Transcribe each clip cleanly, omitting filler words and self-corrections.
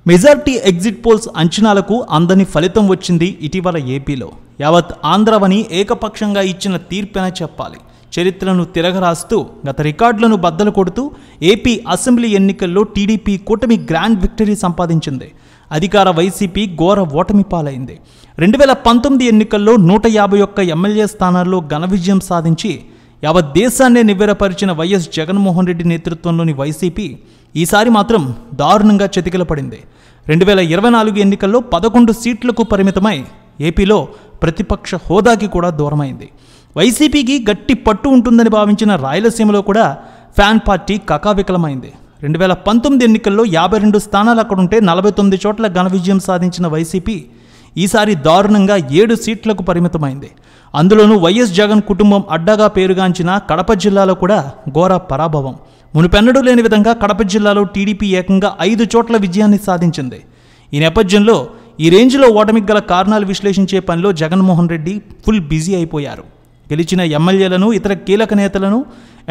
Majority exit polls అంచనాలకు అందని ఫలితం వచ్చింది ఇటీవల ఏపీలో. యావత్ ఆంధ్రవని ఏకపక్షంగా ఇచ్చిన తీర్పెన చెప్పాలి. చరిత్రను తిరగరాస్తూ గత రికార్డులను బద్దలు కొడుతూ ఏపీ అసెంబ్లీ ఎన్నికల్లో టీడీపీ కూటమి గ్రాండ్ విక్టరీ సంపాదించింది. అధికార వైసీపీ ఘోర ఓటమి పాలైంది. 2019 ఎన్నికల్లో 151 ఎమ్మెల్యే స్థానాల్లో ఘన విజయం సాధించి యావత్ దేశాన్నే నివ్వెరపరిచిన వైఎస్ జగన్మోహన్ రెడ్డి నేతృత్వంలోని వైసీపీ ఈసారి మాత్రం దారుణంగా చతికిలపడింది. 2024 ఎన్నికల్లో 11 సీట్లకు పరిమితమై ఏపీలో ప్రతిపక్ష హోదాకి కూడా దూరమైంది. వైసీపీకి గట్టి పట్టు ఉంటుందని భావించిన రాయలసీమలో కూడా ఫ్యాన్ పార్టీ కకావికలమైంది. 2019 ఎన్నికల్లో 52 స్థానాలు అక్కడుంటే 49 చోట్ల ఘన విజయం సాధించిన వైసీపీ ఈసారి దారుణంగా 7 సీట్లకు పరిమితమైంది. అందులోనూ వైఎస్ జగన్ కుటుంబం అడ్డగా పేరుగాంచిన కడప జిల్లాలో కూడా ఘోర పరాభవం. మునుపెన్నడూ లేని విధంగా కడప జిల్లాలో టీడీపీ ఏకంగా 5 చోట్ల విజయాన్ని సాధించింది. ఈ నేపథ్యంలో ఈ రేంజ్లో ఓటమికి గల కారణాలు విశ్లేషించే పనిలో జగన్మోహన్ రెడ్డి ఫుల్ బిజీ అయిపోయారు. గెలిచిన ఎమ్మెల్యేలను, ఇతర కీలక నేతలను,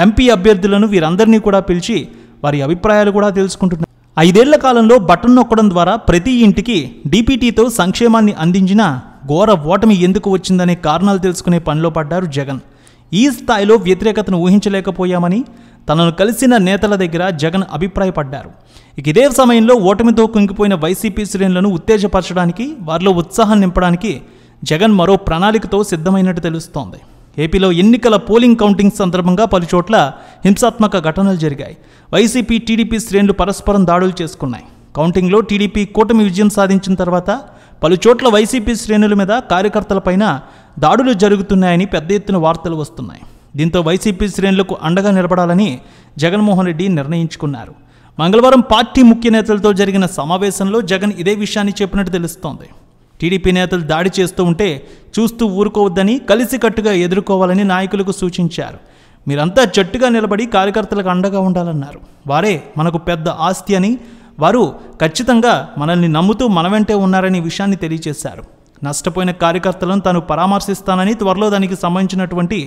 ఎంపీ అభ్యర్థులను వీరందరినీ కూడా పిలిచి వారి అభిప్రాయాలు కూడా తెలుసుకుంటున్నారు. 5 ఏళ్ల కాలంలో బటన్ నొక్కడం ద్వారా ప్రతి ఇంటికి డీపీటీతో సంక్షేమాన్ని అందించిన ఘోర ఓటమి ఎందుకు వచ్చిందనే కారణాలు తెలుసుకునే పనిలో పడ్డారు జగన్. ఈ స్థాయిలో వ్యతిరేకతను ఊహించలేకపోయామని తనను కలిసిన నేతల దగ్గర జగన్ అభిప్రాయపడ్డారు. ఇదే సమయంలో ఓటమితో కుంగిపోయిన వైసీపీ శ్రేణులను ఉత్తేజపరచడానికి, వారిలో ఉత్సాహం నింపడానికి జగన్ మరో ప్రణాళికతో సిద్ధమైనట్టు తెలుస్తోంది. ఏపీలో ఎన్నికల పోలింగ్ కౌంటింగ్ సందర్భంగా పలుచోట్ల హింసాత్మక ఘటనలు జరిగాయి. వైసీపీ, టీడీపీ శ్రేణులు పరస్పరం దాడులు చేసుకున్నాయి. కౌంటింగ్లో టీడీపీ కూటమి విజయం సాధించిన తర్వాత పలుచోట్ల వైసీపీ శ్రేణుల మీద, కార్యకర్తలపైన దాడులు జరుగుతున్నాయని పెద్ద ఎత్తున వార్తలు వస్తున్నాయి. దీంతో వైసీపీ శ్రేణులకు అండగా నిలబడాలని జగన్మోహన్ రెడ్డి నిర్ణయించుకున్నారు. మంగళవారం పార్టీ ముఖ్య నేతలతో జరిగిన సమావేశంలో జగన్ ఇదే విషయాన్ని చెప్పినట్టు తెలుస్తోంది. టీడీపీ నేతలు దాడి చేస్తూ ఉంటే చూస్తూ ఊరుకోవద్దని, కలిసికట్టుగా ఎదుర్కోవాలని నాయకులకు సూచించారు. మీరంతా జట్టుగా నిలబడి కార్యకర్తలకు అండగా ఉండాలన్నారు. వారే మనకు పెద్ద ఆస్తి అని, వారు ఖచ్చితంగా మనల్ని నమ్ముతూ మన వెంటే ఉన్నారనే విషయాన్ని తెలియజేశారు. నష్టపోయిన కార్యకర్తలను తాను పరామర్శిస్తానని, త్వరలో దానికి సంబంధించినటువంటి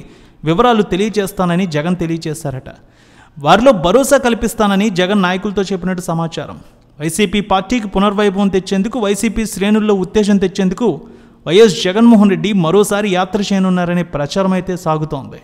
వివరాలు తెలియజేస్తానని జగన్ తెలియజేశారట. వారిలో భరోసా కల్పిస్తానని జగన్ నాయకులతో చెప్పినట్టు సమాచారం. వైసీపీ పార్టీకి పునర్వైభవం తెచ్చేందుకు, వైసీపీ శ్రేణుల్లో ఉత్తేజం తెచ్చేందుకు వైఎస్ జగన్మోహన్ రెడ్డి మరోసారి యాత్ర చేయనున్నారనే ప్రచారం అయితే సాగుతోంది.